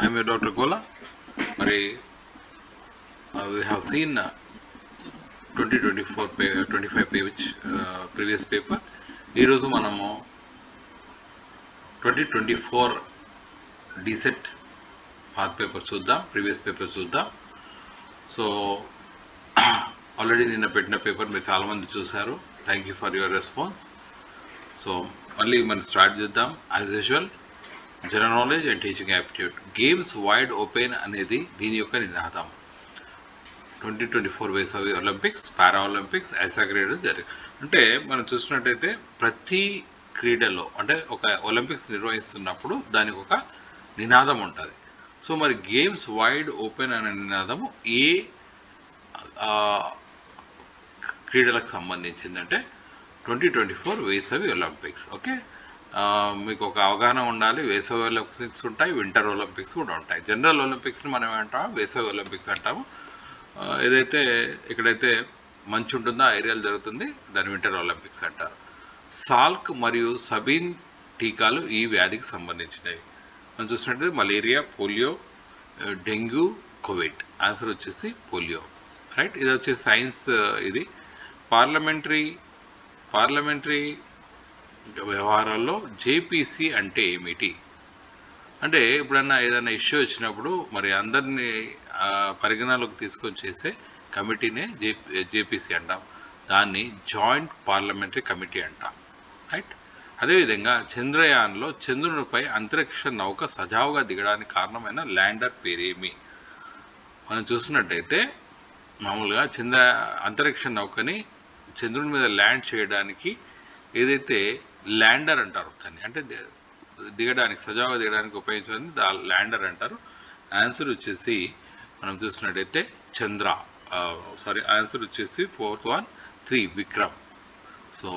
I'm your Dr. Gola. Mari, we have seen 2024 25 page previous paper. ఈ రోజు మనము 2024 DEECET path paper చూద్దాం, previous paper చూద్దాం. So already నిన్న పెట్టిన పేపర్ మీరు చాలామంది చూశారు. Thank you for your response. So మళ్ళీ మనం స్టార్ట్ చేద్దాం. As usual general knowledge and teaching aptitude. Games wide open అనేది దీని యొక్క నినాదం. 2024 వేసవి ఒలింపిక్స్, పారా ఒలింపిక్స్, ఐసా క్రీడలు జరిగాయి. అంటే మనం చూసినట్టయితే ప్రతి క్రీడలో అంటే ఒక ఒలింపిక్స్ నిర్వహిస్తున్నప్పుడు దానికి ఒక నినాదం ఉంటుంది. సో మరి గేమ్స్ వైడ్ ఓపెన్ అనే నినాదము ఏ క్రీడలకు సంబంధించిందంటే 2024 వేసవి ఒలింపిక్స్. ఓకే, మీకు ఒక అవగాహన ఉండాలి. వేసవి ఒలింపిక్స్ ఉంటాయి, వింటర్ ఒలింపిక్స్ కూడా ఉంటాయి. జనరల్ ఒలింపిక్స్ని మనం ఏమంటాము, వేసవి ఒలింపిక్స్ అంటాము. ఏదైతే ఎక్కడైతే మంచు ఉంటుందో ఆ ఏరియాలో జరుగుతుంది, దాని వింటర్ ఒలింపిక్స్ అంటారు. సాల్క్ మరియు సబీన్ టీకాలు ఈ వ్యాధికి సంబంధించినవి. మనం చూసినట్టు malaria, polio, dengue, Covid. Answer వచ్చేసి పోలియో. రైట్, ఇది వచ్చేసి సైన్స్. ఇది పార్లమెంటరీ వ్యవహారాల్లో జేపీసీ అంటే ఏమిటి అంటే, ఎప్పుడన్నా ఏదైనా ఇష్యూ వచ్చినప్పుడు మరి అందరినీ పరిగణలోకి తీసుకొని చేసే కమిటీనే జేపీసీ అంటాం. దాన్ని జాయింట్ పార్లమెంటరీ కమిటీ అంటాం. రైట్, అదేవిధంగా చంద్రయాన్లో చంద్రునిపై అంతరిక్ష నౌక సజావుగా దిగడానికి కారణమైన ల్యాండర్ పేరేమి? మనం చూసినట్టయితే మామూలుగా అంతరిక్ష నౌకని చంద్రుని మీద ల్యాండ్ చేయడానికి ఏదైతే ల్యాండర్ అంటారు దాన్ని, అంటే దిగడానికి సజావుగా దిగడానికి ఉపయోగించేది ల్యాండర్ అంటారు. ఆన్సర్ వచ్చేసి మనం చూసినట్టయితే ఆన్సర్ వచ్చేసి 4th one 3 విక్రమ్. సో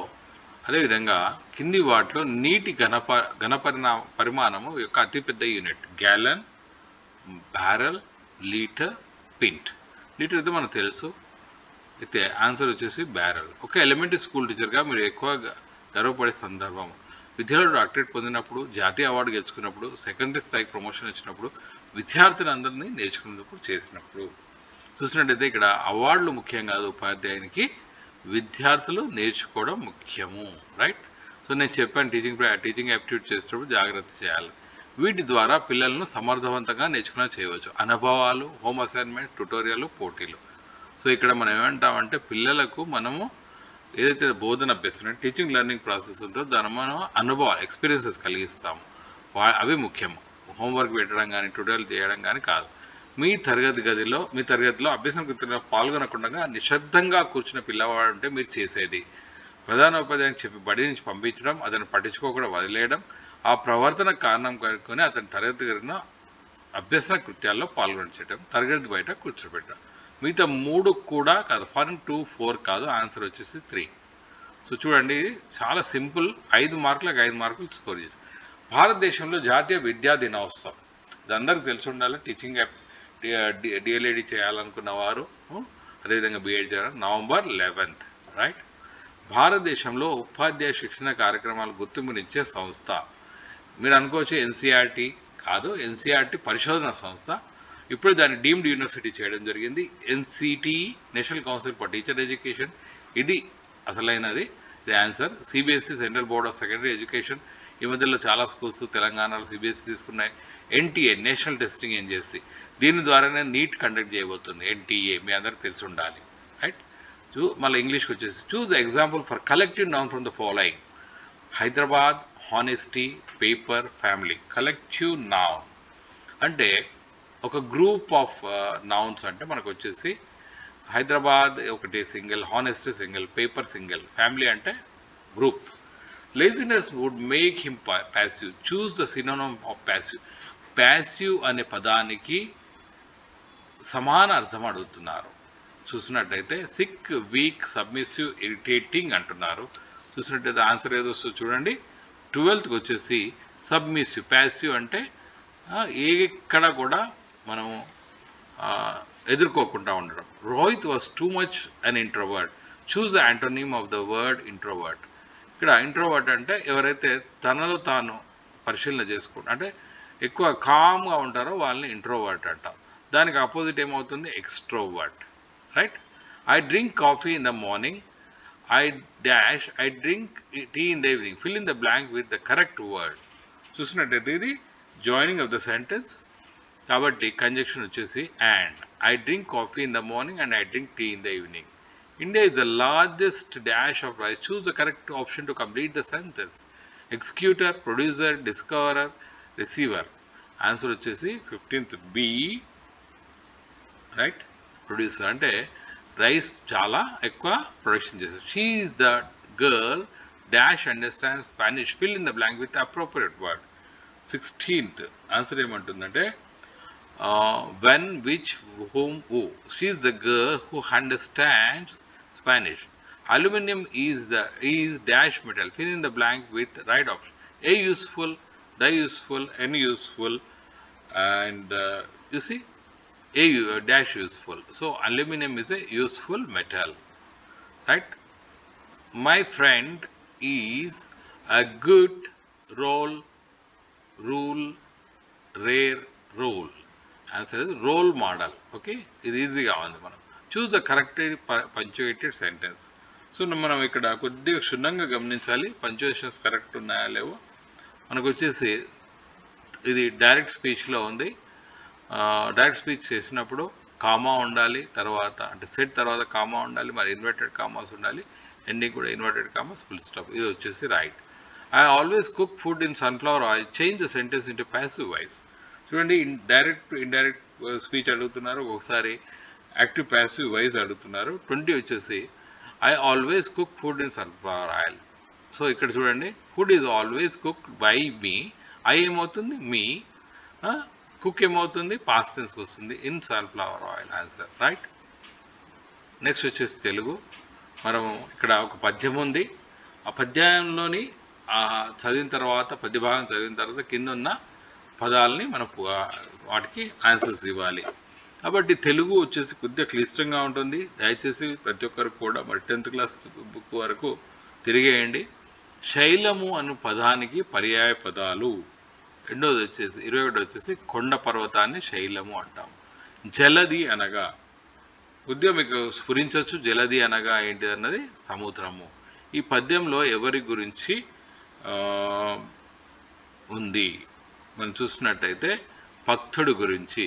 అదేవిధంగా కింది వాటిలో నీటి పరిమాణము యొక్క అతిపెద్ద unit gallon, barrel, litre, పింట్. Litre అయితే మనకు తెలుసు, అయితే ఆన్సర్ వచ్చేసి బ్యారల్. ఒక ఎలిమెంటరీ స్కూల్ టీచర్గా మీరు ఎక్కువ గర్వపడే సందర్భం, విద్యార్థులు డాక్టరేట్ పొందినప్పుడు, జాతీయ అవార్డు గెలుచుకున్నప్పుడు, సెకండరీ స్థాయికి ప్రమోషన్ వచ్చినప్పుడు, విద్యార్థులందరినీ నేర్చుకునేందుకు చేసినప్పుడు. చూసినట్టయితే ఇక్కడ అవార్డులు ముఖ్యం కాదు, ఉపాధ్యాయునికి విద్యార్థులు నేర్చుకోవడం ముఖ్యము. రైట్, సో నేను చెప్పాను టీచింగ్ యాప్టిట్యూడ్ చేసేటప్పుడు జాగ్రత్త చేయాలి. వీటి ద్వారా పిల్లలను సమర్థవంతంగా నేర్చుకునే చేయవచ్చు. అనుభవాలు, హోమ్ అసైన్మెంట్, ట్యుటోరియల్, పోటీలు. సో ఇక్కడ మనం ఏమంటామంటే పిల్లలకు మనము ఏదైతే బోధన అభ్యసన టీచింగ్ లెర్నింగ్ ప్రాసెస్ ఉంటుందో దాన్ని మనం అనుభవాలు, ఎక్స్పీరియన్సెస్ కలిగిస్తాము. అవి ముఖ్యము. హోంవర్క్ పెట్టడం కానీ ట్యుటోరియల్ చేయడం కానీ కాదు. మీ తరగతిలో అభ్యసన కృతిలో పాల్గొనకుండా నిశ్శబ్దంగా కూర్చున్న పిల్లవాడు ఉంటే మీరు చేసేది ప్రధాన ఉపాధ్యాయునికి చెప్పి బడి నుంచి పంపించడం, అతను పట్టించుకోకుండా వదిలేయడం, ఆ ప్రవర్తన కారణం కనుక్కొని అతని తరగతి గదిన అభ్యసన కృత్యాల్లో పాల్గొనడం, తరగతి బయట కూర్చోబెట్టడం. మిగతా 3 కూడా కాదు, 1, 2, 4 కాదు, ఆన్సర్ వచ్చేసి 3. సో చూడండి, చాలా సింపుల్. 5 మార్కులకు 5 మార్కులు స్కోర్ చేశారు. భారతదేశంలో జాతీయ విద్యా దినోత్సవం, ఇది అందరికీ తెలిసి ఉండాలి. టీచింగ్ డిఎల్ఏడి చేయాలనుకున్న వారు, అదేవిధంగా బీఎడ్ చేయాలి, November 11th. రైట్, భారతదేశంలో ఉపాధ్యాయ శిక్షణ కార్యక్రమాలు గుర్తింపునిచ్చే సంస్థ. మీరు అనుకోవచ్చు ఎన్సీఆర్టీ కాదు, ఎన్సీఆర్టీ పరిశోధన సంస్థ. ఇప్పుడు దాన్ని డీమ్డ్ యూనివర్సిటీ చేయడం జరిగింది. NCTE, national council for teacher education, ఇది అసలైనది. ఇది answer. CBSE, central board of secondary education. ఈ మధ్యలో చాలా స్కూల్స్ తెలంగాణలో సిబిఎస్ఈ తీసుకున్నాయి. ఎన్టీఏ, నేషనల్ టెస్టింగ్ ఏజెన్సీ, దీని ద్వారానే నీట్ కండక్ట్ చేయబోతుంది. ఎన్టీఏ మీ అందరికి తెలిసి ఉండాలి. రైట్, మళ్ళీ ఇంగ్లీష్కి వచ్చేసి choose the example for collective noun from the following. Hyderabad, honesty, paper, family. Collective noun అంటే ఒక గ్రూప్ ఆఫ్ నౌన్స్. అంటే మనకు వచ్చేసి హైదరాబాద్ ఒకటి single, honesty single, paper single, family అంటే group. Laziness would make him passive. Choose the synonym of passive. Passive అనే పదానికి సమాన అర్థం అడుగుతున్నారు. చూసినట్టయితే సిక్, వీక్, సబ్మిసివ్, ఇరిటేటింగ్ అంటున్నారు. చూసినట్టయితే ఆన్సర్ ఏదో చూడండి, 12th వచ్చేసి సబ్మిసివ్. ప్యాసివ్ అంటే ఎక్కడ కూడా మనము ఎదుర్కోకుండా ఉండడం. Rohit was too much an introvert. Choose the antonym of the word introvert. ఇక్కడ ఇంట్రోవర్ట్ అంటే ఎవరైతే తనలో తాను పరిశీలన చేసుకుంటారు, అంటే ఎక్కువ కామ్గా ఉంటారో వాళ్ళని ఇంట్రోవర్ట్ అంటాం. దానికి ఆపోజిట్ ఏమవుతుంది? Extrovert. Right? I drink coffee in the morning, I drink tea in the evening. Fill in the blank with the correct word. చూసినట్టయితే ఇది జాయినింగ్ ఆఫ్ ద సెంటెన్స్ కాబట్టి కంజక్షన్ వచ్చేసి and. I drink coffee in the morning and I drink tea in the evening. India is the largest dash of rice. Choose the correct option to complete the sentence. Executor, producer, discoverer, receiver. Answer వచ్చేసి 15th B. Right? Producer అంటే rice చాలా ఎక్కువ production చేశారు. She is the girl dash understand Spanish. Fill in the blank with appropriate word. 16th answer ఏమంటుందంటే when, which, whom, who. She is the girl who understands Spanish. Aluminium is dash metal. Fill in the blank with right option. A useful, the useful, an useful, and you see dash useful. So aluminum is a useful metal. Right? My friend is a good role, rare role. Answer is role model. Okay? ఇది ఈజీగా ఉంది. మనం choose the correct punctuated sentence. So మనం ఇక్కడ కొద్దిగా క్షుణ్ణంగా గమనించాలి పంచుయేషన్స్ correct ఉన్నాయా లేవో. మనకు వచ్చేసి ఇది డైరెక్ట్ స్పీచ్లో ఉంది. డైరెక్ట్ స్పీచ్ చేసినప్పుడు కామా ఉండాలి, తర్వాత అంటే సెట్ తర్వాత కామా ఉండాలి, మరి ఇన్వర్టెడ్ కామాస్ ఉండాలి, ఎండింగ్ కూడా ఇన్వర్టెడ్ కామాస్, ఫుల్ స్టాప్. ఇది వచ్చేసి right. I always cook food in sunflower oil. Change the sentence into passive voice. చూడండి, ఇండైరెక్ట్ స్పీచ్ అడుగుతున్నారు, ఒకసారి యాక్టివ్ ప్యాసివ్ వాయిస్ అడుగుతున్నారు. 20 వచ్చేసి I always cook food in sunflower oil. So ఇక్కడ చూడండి, food is always cooked by me. I ఏమవుతుంది? మీ. Cook ఏమవుతుంది? Past టెన్స్కి వస్తుంది. In sunflower oil. Answer right. Next వచ్చేసి తెలుగు. మనము ఇక్కడ ఒక పద్యం ఉంది. ఆ పద్యంలోని చదివిన తర్వాత, పద్యభాగం చదివిన తర్వాత కింద ఉన్న పదాలని మనం వాటికి ఆన్సర్స్ ఇవ్వాలి. కాబట్టి తెలుగు వచ్చేసి కొద్దిగా క్లిష్టంగా ఉంటుంది. దయచేసి ప్రతి ఒక్కరు కూడా మరి 10th క్లాస్ బుక్ వరకు తిరిగేయండి. శైలము అను పదానికి పర్యాయ పదాలు. రెండోది వచ్చేసి 21 వచ్చేసి కొండ పర్వతాన్ని శైలము అంటాం. జలది అనగా కొద్దిగా మీకు స్ఫురించవచ్చు. జలది అనగా ఏంటిది అన్నది సముద్రము. ఈ పద్యంలో ఎవరి గురించి ఉంది మనం చూసినట్టయితే భక్తుడి గురించి.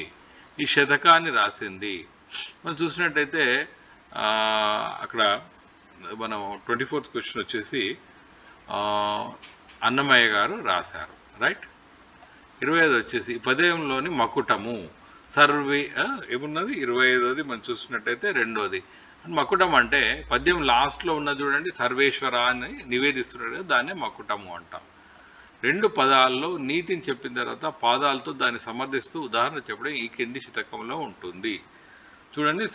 ఈ శతకాన్ని రాసింది మనం చూసినట్టయితే అక్కడ మనం 24th క్వశ్చన్ వచ్చేసి అన్నమయ్య గారు రాశారు. రైట్. 25 వచ్చేసి పద్యంలోని మకుటము సర్వే ఏమున్నది? 25ది మనం చూసినట్టయితే రెండోది. మకుటం అంటే పద్యం లాస్ట్లో ఉన్న చూడండి, సర్వేశ్వర అని నివేదిస్తున్నాడు, దాన్నే మకుటము అంటాం. 2 పదాల్లో నీతిని చెప్పిన తర్వాత పాదాలతో దాన్ని సమర్థిస్తూ ఉదాహరణ చెప్పడం ఈ కింది శతకంలో ఉంటుంది. చూడండి,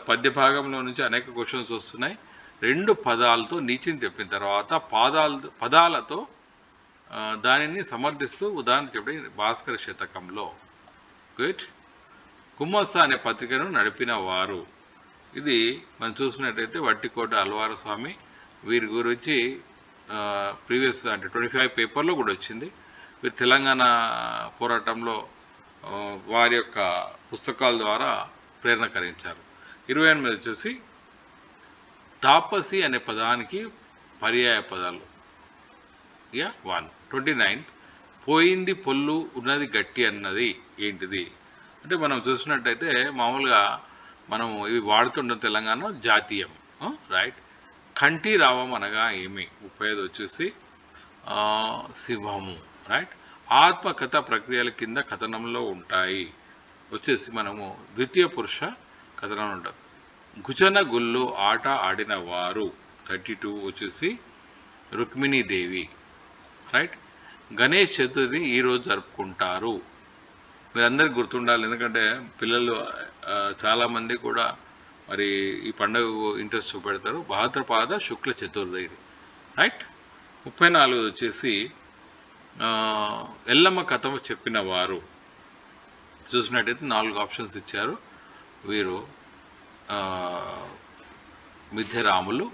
పద్య భాగంలో నుంచి అనేక క్వశ్చన్స్ వస్తున్నాయి. 2 పదాలతో నీతిని చెప్పిన తర్వాత పదాలతో దానిని సమర్థిస్తూ ఉదాహరణ చెప్పడం భాస్కర శతకంలో. గుడ్. కుమ్మస్తా అనే పత్రికను నడిపిన వారు. ఇది మనం చూసినట్టయితే వట్టికోట అల్వార స్వామి. వీరి గురించి ప్రీవియస్ అంటే 25 పేపర్లో కూడా వచ్చింది. వీరు తెలంగాణ పోరాటంలో వారి యొక్క పుస్తకాల ద్వారా ప్రేరణ కలిగించారు. 28 వచ్చేసి తాపసి అనే పదానికి పర్యాయ పదాలు. 1. 29 పోయింది పొల్లు ఉన్నది గట్టి అన్నది ఏంటిది అంటే మనం చూసినట్టయితే మామూలుగా మనము ఇవి వాడుతుంటాం తెలంగాణలో. జాతీయం. రైట్. కంటి రావం అనగా ఏమి? 35 వచ్చేసి శివము. రైట్. ఆత్మకథ ప్రక్రియల కింద కథనంలో ఉంటాయి వచ్చేసి మనము ద్వితీయ పురుష కథనం ఉంటాం. గుజన గుళ్ళు ఆట ఆడిన వారు. 32 వచ్చేసి రుక్మిణీదేవి. రైట్. గణేష్ చతుర్థి ఈరోజు జరుపుకుంటారు. మీరందరికీ గుర్తుండాలి, ఎందుకంటే పిల్లలు చాలామంది కూడా మరి ఈ పండుగ ఇంట్రెస్ట్ చూపెడతారు. భాద్రపాద శుక్ల చతుర్థి. రైట్. 34 వచ్చేసి ఎల్లమ్మ కథ చెప్పిన వారు. చూసినట్టయితే 4 ఆప్షన్స్ ఇచ్చారు. వీరు మిథ్యరాములు.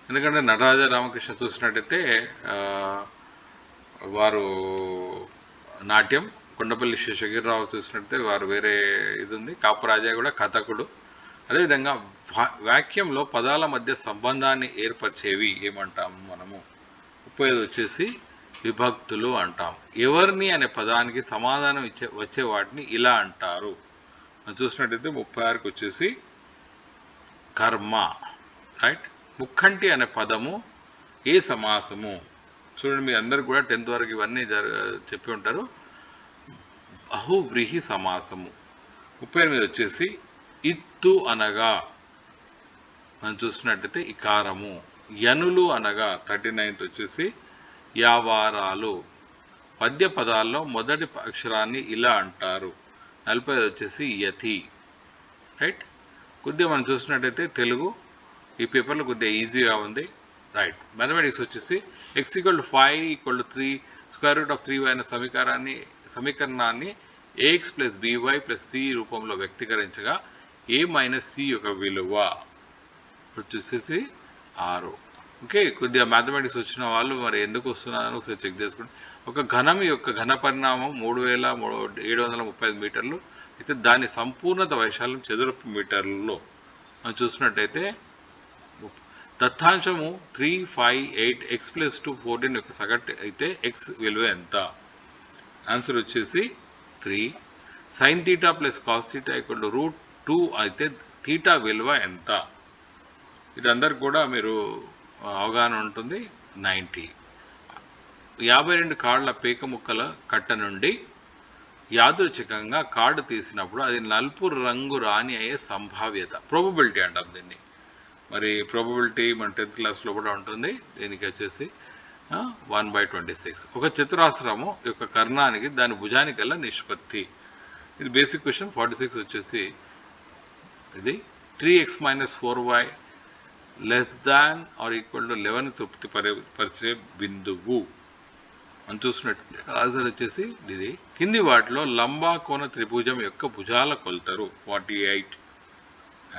ఎందుకంటే నటరాజ రామకృష్ణ చూసినట్టయితే వారు నాట్యం, కొండపల్లి శేషగిరిరావు చూసినట్టే వారు వేరే ఇది ఉంది. కాపురాజా కూడా కథకుడు. అదేవిధంగా వాక్యంలో పదాల మధ్య సంబంధాన్ని ఏర్పరిచేవి ఏమంటాము మనము? 35 వచ్చేసి విభక్తులు అంటాం. ఎవరిని అనే పదానికి సమాధానం వచ్చే వాటిని ఇలా అంటారు. మనం చూసినట్టయితే 36కి వచ్చేసి కర్మ, రైట్. ముక్కంటి అనే పదము ఏ సమాసము? చూడండి, మీ అందరు కూడా 10th వరకు ఇవన్నీ చెప్పి ఉంటారు. బహువ్రీహి సమాసము. 38 వచ్చేసి ఇత్తు అనగా మనం చూసినట్టయితే ఇకారము. యనులు అనగా 39th వచ్చేసి యావారాలు. పద్య పదాల్లో మొదటి అక్షరాన్ని ఇలా అంటారు. 45 వచ్చేసి యతి, రైట్. కొద్దిగా మనం చూసినట్టయితే తెలుగు ఈ పేపర్లో కొద్దిగా ఈజీగా ఉంది, రైట్. మ్యాథమెటిక్స్ వచ్చేసి x = 5 = 3 √3y అనే సమీకరణాన్ని ax + by + c రూపంలో వ్యక్తీకరించగా a - c యొక్క విలువ వచ్చేసి 6. ఓకే, కొద్దిగా మ్యాథమెటిక్స్ వచ్చిన వాళ్ళు మరి ఎందుకు వస్తున్నారని ఒకసారి చెక్ చేసుకోండి. ఒక ఘనం యొక్క ఘన పరిణామం 3735 మీటర్లు అయితే దాని సంపూర్ణత వైశాల్యం చదరపు మీటర్లలో మనం చూసినట్టయితే దత్తాంశము 358 x + 2 14 యొక్క సగటు అయితే x విలువ ఎంత? ఆన్సర్ వచ్చేసి 3. sin θ + cos θ = √2 అయితే θ విలువ ఎంత? ఇది అందరికి కూడా మీరు అవగాహన ఉంటుంది. 90. 52 కార్డుల పేక ముక్కల కట్ట నుండి యాదృచ్ఛికంగా కార్డు తీసినప్పుడు అది నలుపు రంగు రాని అయ్యే సంభావ్యత, ప్రోబబిలిటీ అంటాం దీన్ని. మరి ప్రోబబిలిటీ మన 10th క్లాస్లో కూడా ఉంటుంది. దీనికి వచ్చేసి 1/26. ఒక చతురాస్రము యొక్క కర్ణానికి దాని భుజానికి గల నిష్పత్తి. ఇది బేసిక్ క్వశ్చన్. 46 వచ్చేసి ఇది 3x - 4y < ≤ 11 తృప్తి పరిచే బిందువు అని చూసినట్టు ఆన్సర్ వచ్చేసి ఇది. కింది వాటిలో లంబాకోణ త్రిభుజం యొక్క భుజాల కొలతరు 48.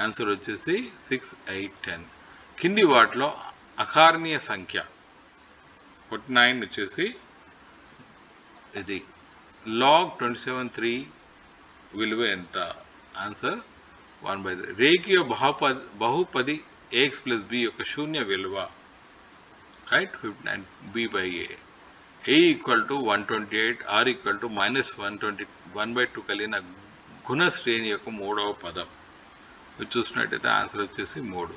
ఆన్సర్ వచ్చేసి 6, 8, 10. కింది వాటిలో అకారణీయ సంఖ్య 49 వచ్చేసి ఇది log 27(3) విలువ ఎంత? ఆన్సర్ 1/3. రేఖీయ బహుపది ax + b యొక్క శూన్య విలువ, రైట్, 59 b/a. a = 128, r = -1/2 కలిగిన గుణ శ్రేణి యొక్క మూడవ పదం చూసినట్టయితే ఆన్సర్ వచ్చేసి 3.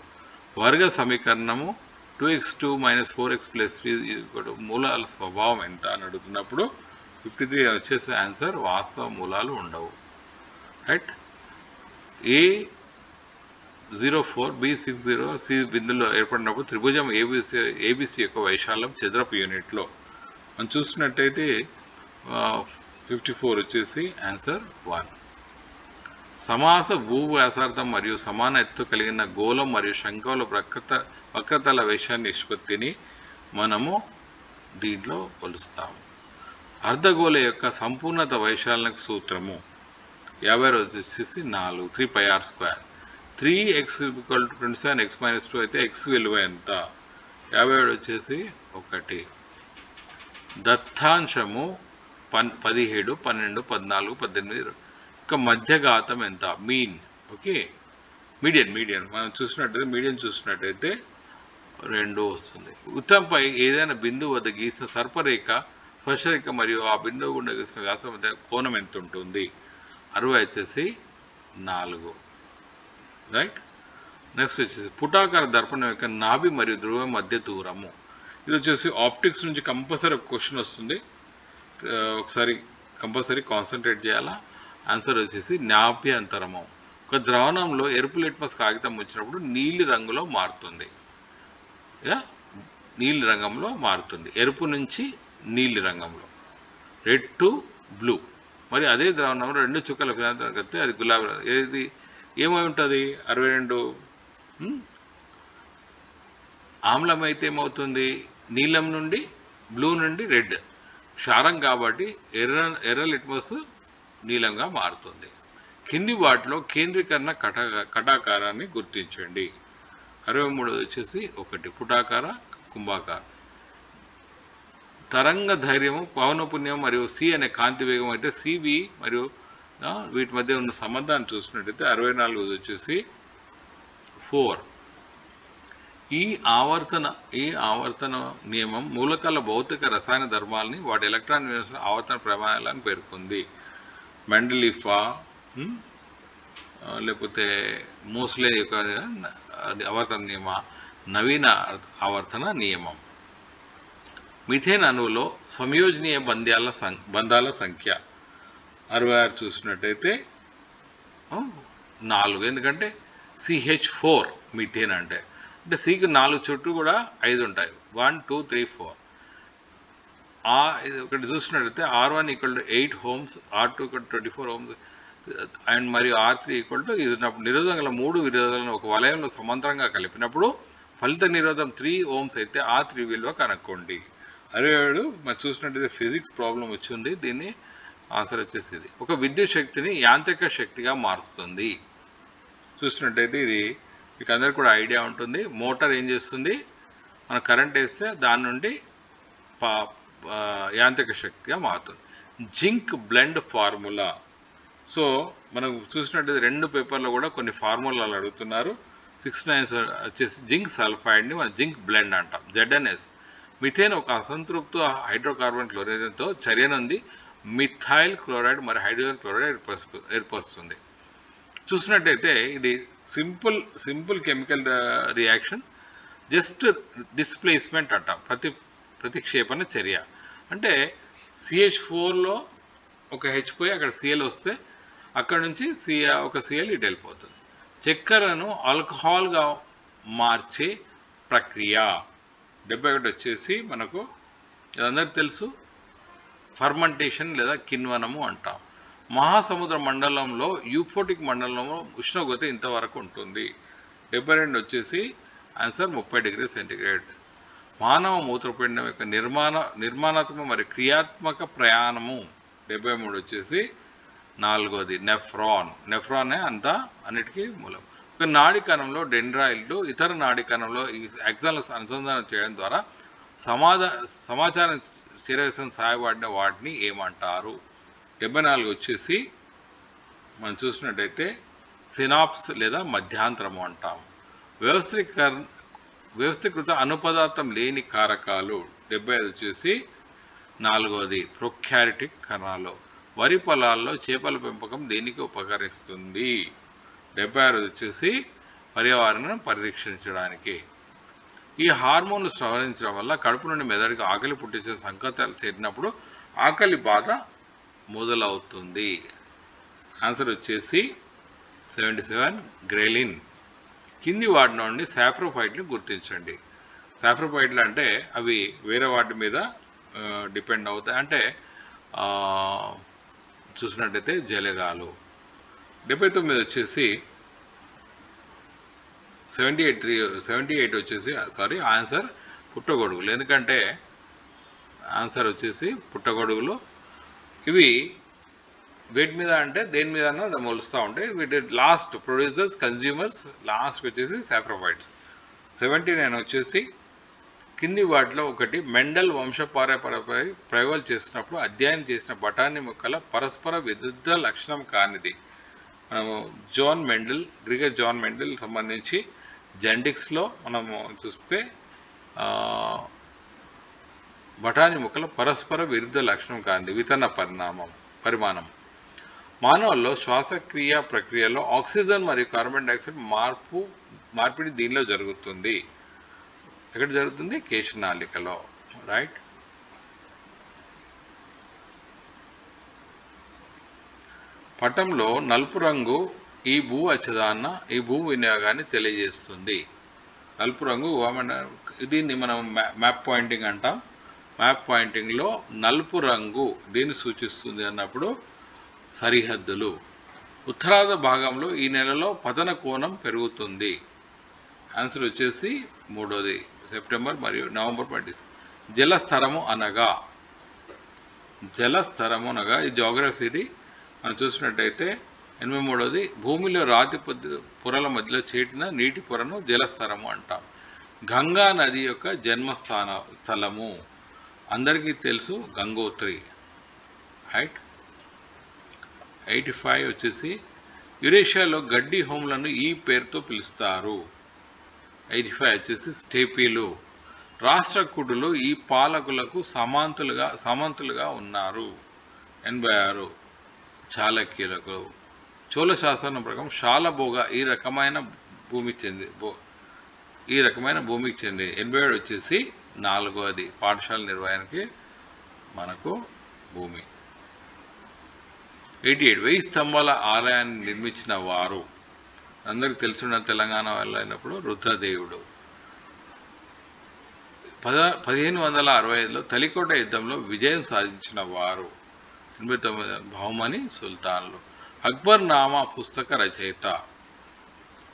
వర్గ సమీకరణము 2x2 - 4x + 3 మూలాల స్వభావం ఎంత అని అడుగుతున్నప్పుడు 53 వచ్చేసి ఆన్సర్ వాస్తవ మూలాలు ఉండవు, రైట్. A04 B60 C బిందులో ఏర్పడినప్పుడు త్రిభుజం ABC యొక్క వైశాల్యం చదరపు యూనిట్లో మనం చూసినట్టయితే 54 వచ్చేసి ఆన్సర్ 1. సమాస భూవ్యాసార్థం మరియు సమాన ఎత్తు కలిగిన గోళం మరియు శంఖంలో వక్రతల వైశాల్య నిష్పత్తిని మనము దీంట్లో కొలుస్తాము. అర్ధగోళ యొక్క సంపూర్ణత వైశాల్య సూత్రము 50 వచ్చేసి 4, 3πr². 3x = 27x - 2 అయితే x విలువ ఎంత? 57 వచ్చేసి 1. దత్తాంశము 17, 12, 14, 18 యొక్క మధ్యఘాతం ఎంత? మీన్. ఓకే, మీడియన్ మనం చూసినట్టయితే మీడియన్ చూసినట్టయితే 2 వస్తుంది. వృత్తంపై ఏదైనా బిందువు వద్ద గీసిన సర్పరేఖ స్పర్శరేఖ మరియు ఆ బిందువు గుండా గీసిన వ్యాసం మధ్య కోణం ఎంత ఉంటుంది? 60 వచ్చేసి 4, రైట్. నెక్స్ట్ వచ్చేసి పుటాకార దర్పణం యొక్క నాభి మరియు ధ్రువం మధ్య దూరము. ఇది వచ్చేసి ఆప్టిక్స్ నుంచి కంపల్సరీ ఒక క్వశ్చన్ వస్తుంది, ఒకసారి కంపల్సరీ కాన్సన్ట్రేట్ చేయాలా. ఆన్సర్ వచ్చేసి నాభ్యంతరము. ఒక ద్రావణంలో ఎరుపు లిట్మస్ కాగితం వచ్చినప్పుడు నీలి రంగులో మారుతుంది, నీలి రంగంలో మారుతుంది. ఎరుపు నుంచి నీలి రంగంలో, రెడ్ టు బ్లూ. మరి అదే ద్రావణంలో 2 చుక్కల ఫినాంతరం కలిపితే అది గులాబీ. ఏది ఏమై ఉంటుంది? 62. ఆమ్లం అయితే ఏమవుతుంది? నీలం నుండి బ్లూ నుండి రెడ్, క్షారం కాబట్టి ఎర్ర లిట్మస్ నీలంగా మారుతుంది. కింది వాటిలో కేంద్రీకరణ కటాకారాన్ని గుర్తించండి. 63 వచ్చేసి 1 పుటాకార కుంభాకార. తరంగ ధైర్యము, పవనపుణ్యం మరియు సి అనే కాంతి వేగం అయితే సివి మరియు వీటి మధ్య ఉన్న సంబంధాన్ని చూసినట్టయితే 64 వచ్చేసి 4. ఈ ఆవర్తన నియమం మూలకాల భౌతిక రసాయన ధర్మాలని వాటి ఎలక్ట్రాన్ విన్యాస ఆవర్తన ప్రమాణాలను పేర్కొంది. మెండలీఫా లేకపోతే మోస్లే యొక్క ఆవర్తన నియమ, నవీన ఆవర్తన నియమం. మిథేన్ అణువులో సంయోజనీయ బంధాల సంఖ్య 66 చూసినట్టయితే 4, ఎందుకంటే CH4 మిథేన్ అంటే సికి 4 చుట్టూ కూడా 5 ఉంటాయి. 1 2 3 4. ఒకటి చూసినట్టయితే R1 = 8 ohms, R2 = 24 ohms and మరియు R3 ఇది నిరోధకల 3 విరోధాలను ఒక వలయంలో సమాంతరంగా కలిపినప్పుడు ఫలిత నిరోధం 3 ohms అయితే R3 విలువ కనుక్కోండి. 67 మరి చూసినట్టయితే ఫిజిక్స్ ప్రాబ్లం వచ్చింది. దీన్ని ఆన్సర్ వచ్చేసి ఇది. ఒక విద్యుత్ శక్తిని యాంత్రిక శక్తిగా మారుస్తుంది. చూసినట్టయితే ఇది మీకు అందరికీ కూడా ఐడియా ఉంటుంది. మోటార్ ఏం చేస్తుంది, మనం కరెంట్ వేస్తే దాని నుండి యాంత్రిక శక్తిగా మారుతుంది. Zinc blend formula. సో మనం చూసినట్టయితే 2 పేపర్లో కూడా కొన్ని ఫార్ములాలు అడుగుతున్నారు. 6 వచ్చేసి జింక్ సల్ఫైడ్ని మనం జింక్ బ్లెండ్ అంటాం, ZnS. మిథేన్ ఒక అసంతృప్త హైడ్రోకార్బన్ క్లోరైడ్తో చర్యనుంది మిథైల్ క్లోరైడ్ మరియు హైడ్రోజన్ క్లోరైడ్ ఏర్పరుస్తుంది. చూసినట్టయితే ఇది simple chemical reaction, just displacement అంటాం, ప్రతిక్షేపణ చర్య. అంటే CH4లో ఒక H పోయి అక్కడ Cl వస్తే అక్కడ నుంచి ఒక Cl ఇటు వెళ్ళిపోతుంది. చక్కెరను ఆల్కహాల్గా మార్చే ప్రక్రియ. 71 వచ్చేసి మనకు ఇదందరికీ తెలుసు, ఫర్మెంటేషన్ లేదా కిణ్వనము అంటాం. మహాసముద్ర మండలంలో యూఫోటిక్ మండలంలో ఉష్ణోగ్రత ఇంతవరకు ఉంటుంది. 72 వచ్చేసి ఆన్సర్ 30 డిగ్రీ సెంటిగ్రేడ్. మానవ మూత్రపిండం యొక్క నిర్మాణాత్మక మరియు క్రియాత్మక ప్రయాణము. 73 వచ్చేసి 4వది నెఫ్రానే అన్నిటికీ మూలం. ఒక నాడీ కణంలో డెండ్రాయిడ్లు ఇతర నాడీ కణంలో ఈ ఎగ్జామ్లను అనుసంధానం చేయడం ద్వారా సమాచారం చేరవేసిన సహాయపడిన వాటిని ఏమంటారు? 74 వచ్చేసి మనం చూసినట్టయితే సినాప్స్ లేదా మధ్యాంతరము అంటాం. వ్యవస్థీకృత అనుపదార్థం లేని కారకాలు. 75 వచ్చేసి 4వది ప్రొకార్యోటిక్ కణాలు. వరి పొలాల్లో చేపల పెంపకం దేనికి ఉపకరిస్తుంది? 76 వచ్చేసి పర్యావరణం పరిరక్షించడానికి. ఈ హార్మోన్లు స్రవించడం వల్ల కడుపు నుండి మెదడుకి ఆకలి పుట్టించే సంకేతాలు చేరినప్పుడు ఆకలి బాధ మొదలవుతుంది. ఆన్సర్ వచ్చేసి 77 గ్రెలిన్. కింది వాటి నుండి సాప్రోఫైట్ని గుర్తించండి. సాప్రోఫైట్లు అంటే అవి వేరే వాటి మీద డిపెండ్ అవుతాయి. అంటే చూసినట్టయితే జలగాలు. 79 వచ్చేసి 78 వచ్చేసి ఆన్సర్ పుట్టగొడుగులు. ఎందుకంటే ఆన్సర్ వచ్చేసి పుట్టగొడుగులు. ఇవి వీటి మీద అంటే దేని మీద మొలుస్తూ ఉంటాయి. వీటి లాస్ట్ ప్రొడ్యూసర్స్, కన్జ్యూమర్స్, లాస్ట్ వచ్చేసి సాప్రోఫైట్స్. 79 వచ్చేసి కింది వాటిలో ఒకటి మెండల్ వంశపారంపర్యపై ప్రయోగాలు చేసినప్పుడు అధ్యయనం చేసిన బఠానీ మొక్కల పరస్పర విరుద్ధ లక్షణం కానిది. మనము గ్రిగర్ జాన్ మెండల్ సంబంధించి జెనెటిక్స్లో మనము చూస్తే బఠానీ మొక్కల పరస్పర విరుద్ధ లక్షణం కానిది వితరణ పరిమాణం. మానవుల్లో శ్వాసక్రియ ప్రక్రియలో ఆక్సిజన్ మరియు కార్బన్ డైఆక్సైడ్ మార్పిడి దీనిలో జరుగుతుంది. ఎక్కడ జరుగుతుంది? కేశనాళికలో. రైట్. పటంలో నలుపు రంగు ఈ భూ వినియోగాన్ని తెలియజేస్తుంది. నలుపు రంగు దీన్ని మనం మ్యాప్ పాయింటింగ్ అంటాం. మ్యాప్ పాయింటింగ్లో నలుపు రంగు దీన్ని సూచిస్తుంది అన్నప్పుడు సరిహద్దులు. ఉత్తరార్ధ భాగంలో ఈ నెలలో పతన కోణం పెరుగుతుంది. ఆన్సర్ వచ్చేసి 3వది సెప్టెంబర్ మరియు నవంబర్ 20. జలస్థరము అనగా ఈ జాగ్రఫీది మనం చూసినట్టయితే 83వది భూమిలో రాతి పొరల మధ్యలో చేటిన నీటి పొరను జలస్థరము అంటాం. గంగా నది యొక్క స్థలము. అందరికీ తెలుసు గంగోత్రి, రైట్. 85 వచ్చేసి యురేషియాలో గడ్డి హోమ్లను ఈ పేరుతో పిలుస్తారు. 85 వచ్చేసి స్టేపీలు. రాష్ట్రకూటులు ఈ పాలకులకు సామంతులుగా ఉన్నారు. 86 చాళక్యులకు. చోళ శాసనం ప్రకారం శాలభోగ ఈ రకమైన భూమికి చెంది. 87 వచ్చేసి 4వది పాఠశాల నిర్వహణకి మనకు భూమి. 88 1000 స్తంభాల ఆలయాన్ని నిర్మించిన వారు. అందరికి తెలుసున్న తెలంగాణ వెళ్ళినప్పుడు రుద్రదేవుడు. 1565లో తలికోట యుద్ధంలో విజయం సాధించిన వారు. 89 బహుమని సుల్తాన్లు. అక్బర్ నామా పుస్తక రచయిత.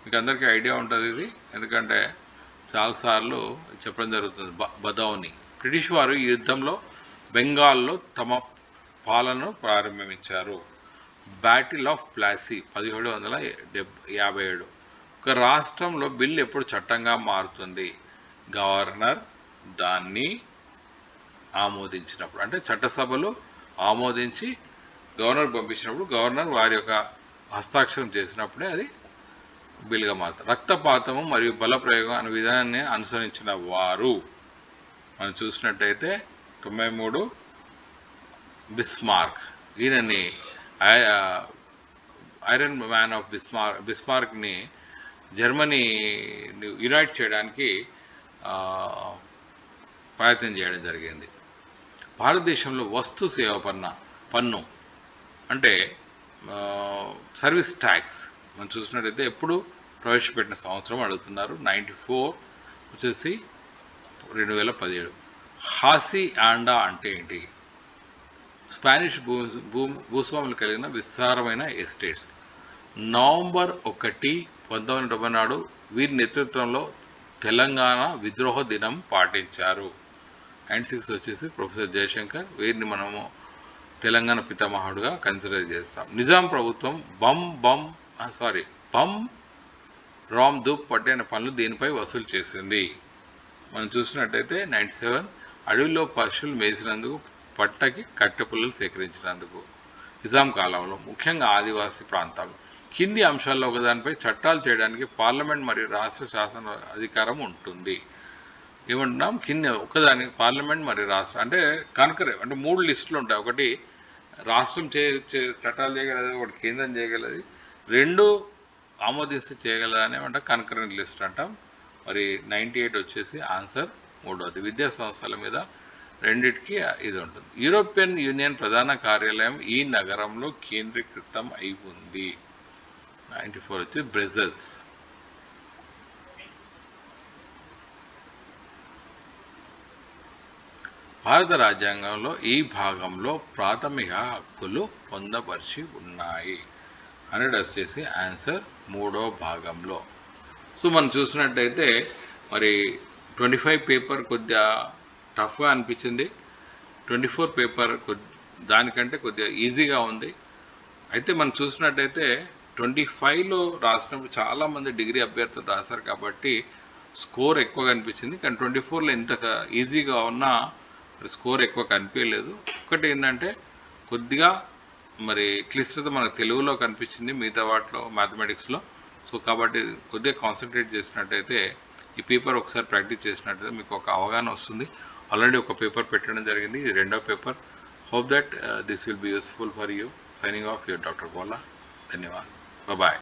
మీకు అందరికీ ఐడియా ఉంటుంది ఇది, ఎందుకంటే చాలాసార్లు చెప్పడం జరుగుతుంది. బదౌని. బ్రిటిష్ వారు ఈ యుద్ధంలో బెంగాల్లో తమ పాలనను ప్రారంభించారు. Battle of Plassey 1757. ఒక రాష్ట్రంలో బిల్లు ఎప్పుడు చట్టంగా మారుతుంది? గవర్నర్ దాన్ని ఆమోదించినప్పుడు. అంటే చట్టసభలో ఆమోదించి గవర్నర్ పంపించినప్పుడు, గవర్నర్ వారి యొక్క హస్తాక్షరం చేసినప్పుడే అది బిల్లుగా మారుతుంది. రక్తపాతము మరియు బలప్రయోగం అనే విధానాన్ని అనుసరించిన వారు. మనం చూసినట్టయితే 93 బిస్మార్క్. ఈయనని ఐరన్ మ్యాన్ ఆఫ్ బిస్మార్క్ని జర్మనీ యునైట్ చేయడానికి ప్రయత్నం చేయడం జరిగింది. భారతదేశంలో వస్తు సేవ పన్ను అంటే సర్వీస్ ట్యాక్స్ మనం చూసినట్టయితే ఎప్పుడు ప్రవేశపెట్టిన సంవత్సరం అడుగుతున్నారు. 94 వచ్చేసి 2017. హాసీ ఆండా అంటే ఏంటి? స్పానిష్ భూస్వాములు కలిగిన విస్తారమైన ఎస్టేట్స్. నవంబర్ 1, 1970 వీరి నేతృత్వంలో తెలంగాణ విద్రోహ దినం పాటించారు. 96 వచ్చేసి ప్రొఫెసర్ జయశంకర్. వీరిని మనము తెలంగాణ పితామహుడుగా కన్సిడర్ చేస్తాం. నిజాం ప్రభుత్వం బమ్ రామ్ ధూప్ పట్టిన పనులు దీనిపై వసూలు చేసింది. మనం చూసినట్టయితే 97 అడవిలో పశువులు మేసినందుకు, పట్టకి కట్టెపుల్లలు సేకరించినందుకు. నిజాం కాలంలో ముఖ్యంగా ఆదివాసీ ప్రాంతాలు. కింది అంశాల్లో ఒకదానిపై చట్టాలు చేయడానికి పార్లమెంట్ మరియు రాష్ట్ర శాసన అధికారం ఉంటుంది. ఏమంటున్నాం? కింద ఒకదానికి పార్లమెంట్ మరియు రాష్ట్రం అంటే కనకరే అంటే 3 లిస్టులు ఉంటాయి. ఒకటి రాష్ట్రం చట్టాలు చేయగలది, ఒకటి కేంద్రం చేయగలది, 2 ఆమోదిస్తే చేయగలదని అంటే కన్కరెంట్ లిస్ట్ అంటాం. మరి 98 వచ్చేసి ఆన్సర్ 3వది. విద్యా సంస్థల మీద రెండిటికి ఇది ఉంటుంది. యూరోపియన్ యూనియన్ ప్రధాన కార్యాలయం ఈ నగరంలో కేంద్రీకృతం అయి ఉంది. 94 వచ్చి బ్రెజెస్. భారత రాజ్యాంగంలో ఈ భాగంలో ప్రాథమిక హక్కులు పొందపరిచి ఉన్నాయి. 100 వచ్చేసి ఆన్సర్ 3వ భాగంలో. సో మనం చూసినట్టయితే మరి 25 పేపర్ కొద్దిగా టఫ్గా అనిపించింది. 24 పేపర్ దానికంటే కొద్దిగా ఈజీగా ఉంది. అయితే మనం చూసినట్టయితే 25లో రాసినప్పుడు చాలామంది డిగ్రీ అభ్యర్థులు రాశారు కాబట్టి స్కోర్ ఎక్కువగా అనిపించింది. కానీ 24లో ఎంత ఈజీగా ఉన్నా స్కోర్ ఎక్కువ కనిపించలేదు. ఒకటి ఏంటంటే కొద్దిగా మరి క్లిష్టత మనకు తెలుగులో కనిపించింది, మిగతా వాటిలో మ్యాథమెటిక్స్లో. సో కాబట్టి కొద్దిగా కాన్సన్ట్రేట్ చేసినట్టయితే ఈ పేపర్ ఒకసారి ప్రాక్టీస్ చేసినట్టయితే మీకు ఒక అవగాహన వస్తుంది. ఆల్రెడీ ఒక పేపర్ పెట్టడం జరిగింది, ఇది 2వ paper. Hope that this will be useful for you. Signing off your doctor బోలా. ధన్యవాదాలు. బాయ్.